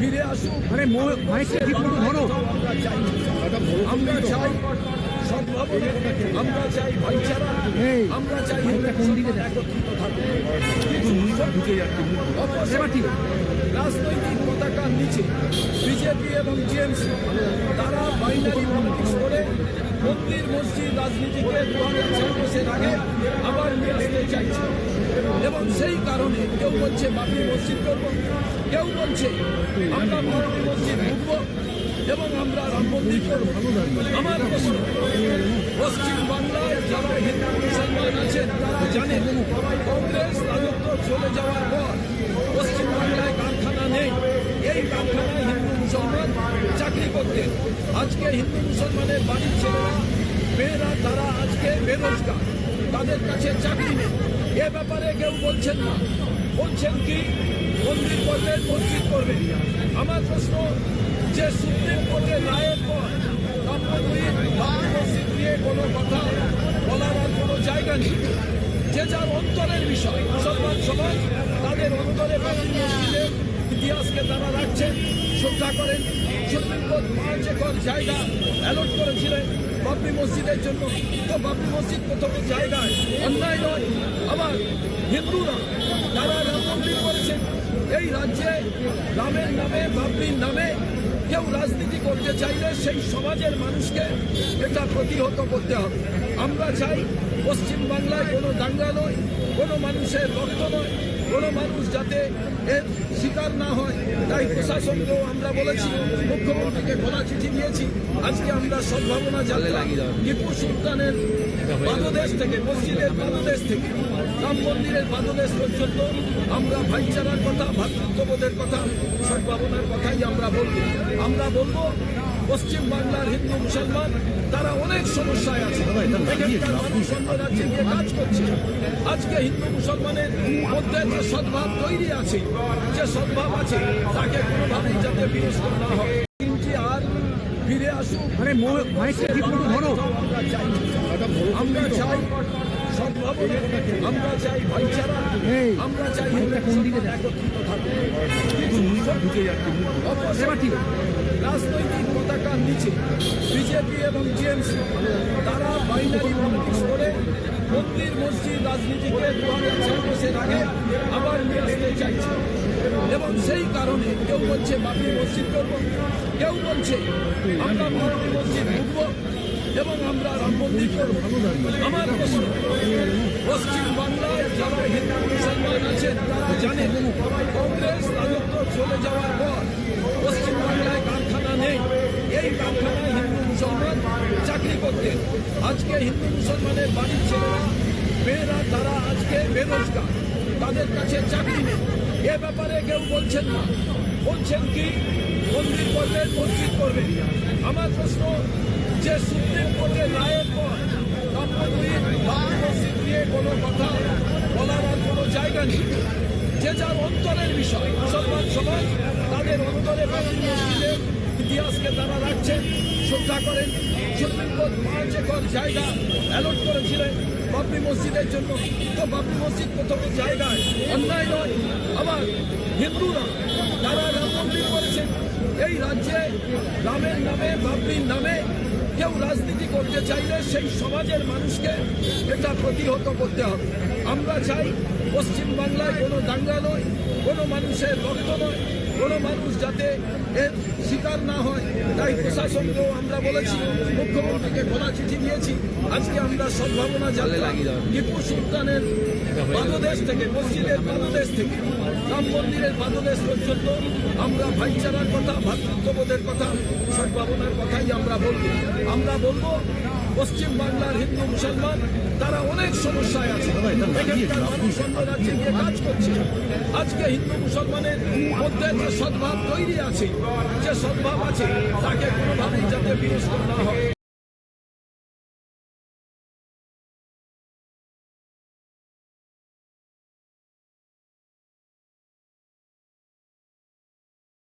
ফিরে আসুক। আমরা চাই সদ্ভাবনা, আমরা চাই ভাইচারা, আমরা চাই একত্রিত থাকুক। রাজনৈতিক পতাকার নিচে বিজেপি এবং টিএমসি তারা বাইনারি পলিটিক্স করে মন্দির মসজিদ রাজনীতিকে 2026-এর আগে আবার নিয়ে আসতে চাইছে। এবং সেই কারণে কেউ বলছে বাবরি মসজিদ করবো, কেউ বলছে আমরা বাবরি মসজিদ ঢুকবো এবং আমরা রাম মন্দির করবো। আমার প্রশ্ন, পশ্চিম বাংলায় যারা হিন্দু মুসলমান আছেন তারা জানেন কংগ্রেস রাজত্ব চলে যাওয়ার পর পশ্চিম বাংলায় কারখানা নেই। এই কারখানায় হিন্দু মুসলমান চাকরি করতেন। আজকে হিন্দু মুসলমানের বাড়ির ছেলেরা মেয়েরা তারা আজকে বেরোজগার, তাদের কাছে চাকরি নেই। এ ব্যাপারে কেউ বলছেন না, বলছেন কি মন্দির করবেন, মসজিদ করবেন। আমার প্রশ্ন, যে সুপ্রিম কোর্টের রায়ের পর রাম মন্দির বাবরি মসজিদ নিয়ে কোনো কথা বলার আর কোনো জায়গা নেই। যে যার অন্তরের বিষয়, মুসলমান সমাজ তাদের অন্তরে বাবরি মসজিদের ইতিহাসকে তারা রাখছেন, শ্রদ্ধা করেন। সুপ্রিম কোর্ট 5 একর জায়গা অ্যালট করেছিলেন বাবরি মসজিদের জন্য। তো বাবরি মসজিদ প্রথমে জায়গায় অন্যায় নয়। আবার হিন্দুরা তারা রাম মন্দির করেছেন। এই রাজ্যে রামের নামে, বাবরির নামে কেউ রাজনীতি করতে চাইলে সেই সমাজের মানুষকে এটা প্রতিহত করতে হবে। আমরা চাই পশ্চিম বাংলায় কোনো দাঙ্গা নয়, কোনো মানুষের রক্ত নয়, কোনো মানুষ যাতে এর শিকার না হয়। তাই প্রশাসনকেও আমরা বলেছি, মুখ্যমন্ত্রীকে খোলা চিঠি দিয়েছি। আজকে আমরা সদ্ভাবনা যাত্রা টিপু সুলতানের পাদদেশ থেকে, মসজিদের পাদদেশ থেকে রাম মন্দিরের পাদদেশ পর্যন্ত আমরা ভাইচারার কথা, ভ্রাতৃত্ববোধের কথা, সদ্ভাবনার কথাই আমরা বলবো। আমরা বলবো পশ্চিম বাংলার হিন্দু মুসলমান তারা অনেক সমস্যায় আছে। এখানকার মানুষ অন্য রাজ্যে গিয়ে কাজ করছে। আজকে হিন্দু মুসলমানের মধ্যে যে সদ্ভাব তৈরি আছে, যে সদ্ভাব আছে, তাকে কোনোভাবেই যাতে বিনষ্ট না হয়। আর ফিরে আসুক। আমরা চাই সদ্ভাবনা, আমরা চাই ভাইচারা, আমরা চাই একত্রিত থাকুক। রাজনৈতিক পতাকার নিচে বিজেপি এবং টিএমসি তারা বাইনারি পলিটিক্স করে মন্দির মসজিদ রাজনীতিকে 2026-এর আগে আবার নিয়ে আসতে চাইছে। এবং সেই কারণে কেউ বলছে বাবরি মসজিদ করবো, কেউ বলছে আমরা বাবরি মসজিদ ঢুকবো এবং আমরা রাম মন্দির করবো। আমার প্রশ্ন, পশ্চিম বাংলায় যারা হিন্দু মুসলমান আছেন তারা জানেন কংগ্রেস রাজত্ব চলে যাওয়ার পর পশ্চিম বাংলায় কারখানা নেই। এই কারখানায় হিন্দু মুসলমান চাকরি করতেন। আজকে হিন্দু মুসলমানের বাড়ির ছেলেরা মেয়েরা তারা আজকে বেরোজগার, তাদের কাছে চাকরি নেই। এ ব্যাপারে কেউ বলছেন না, বলছেন কি মন্দির করবেন, মসজিদ করবেন। আমার প্রশ্ন, যে সুপ্রিম কোর্টের রায়ের পর রাম মন্দির বাবরি মসজিদ নিয়ে কোনো কথা বলার আর কোনো জায়গা নেই। যে যার অন্তরের বিষয়, মুসলমান সমাজ তাদের অন্তরে বাবরি মসজিদের ইতিহাসকে তারা রাখছেন, শ্রদ্ধা করেন। সুপ্রিম কোর্ট 5 একর জায়গা অ্যালট করেছিলেন বাবরি মসজিদের জন্য। তো বাবরি মসজিদ প্রথমে জায়গায় অন্যায় নয়। আবার হিন্দুরা তারা রাম মন্দির করেছেন। এই রাজ্যে রামের নামে, বাবরির নামে কেউ রাজনীতি করতে চাইলে সেই সমাজের মানুষকে এটা প্রতিহত করতে হবে। আমরা চাই পশ্চিম বাংলায় কোনো দাঙ্গা নয়, কোনো মানুষের রক্ত নয়, কোনো মানুষ যাতে এর শিকার না হয়। তাই প্রশাসনকেও আমরা বলেছি, মুখ্যমন্ত্রীকে খোলা চিঠি দিয়েছি। আজকে আমরা সদ্ভাবনা যাত্রা টিপু সুলতানের পাদদেশ থেকে, মসজিদের পাদদেশ থেকে রাম মন্দিরের পাদদেশ পর্যন্ত আমরা ভাইচারার কথা, ভ্রাতৃত্ববোধের কথা, সদ্ভাবনার কথাই আমরা বলবো। আমরা বলবো পশ্চিম বাংলার হিন্দু মুসলমান তারা অনেক সমস্যায় আছে। এখানকার মানুষ অন্য রাজ্যে গিয়ে কাজ করছে। আজকে হিন্দু মুসলমানের মধ্যে যে সদ্ভাব তৈরি আছে, যে সদ্ভাব আছে, তাকে কোনোভাবেই যাতে বিনষ্ট না হয়।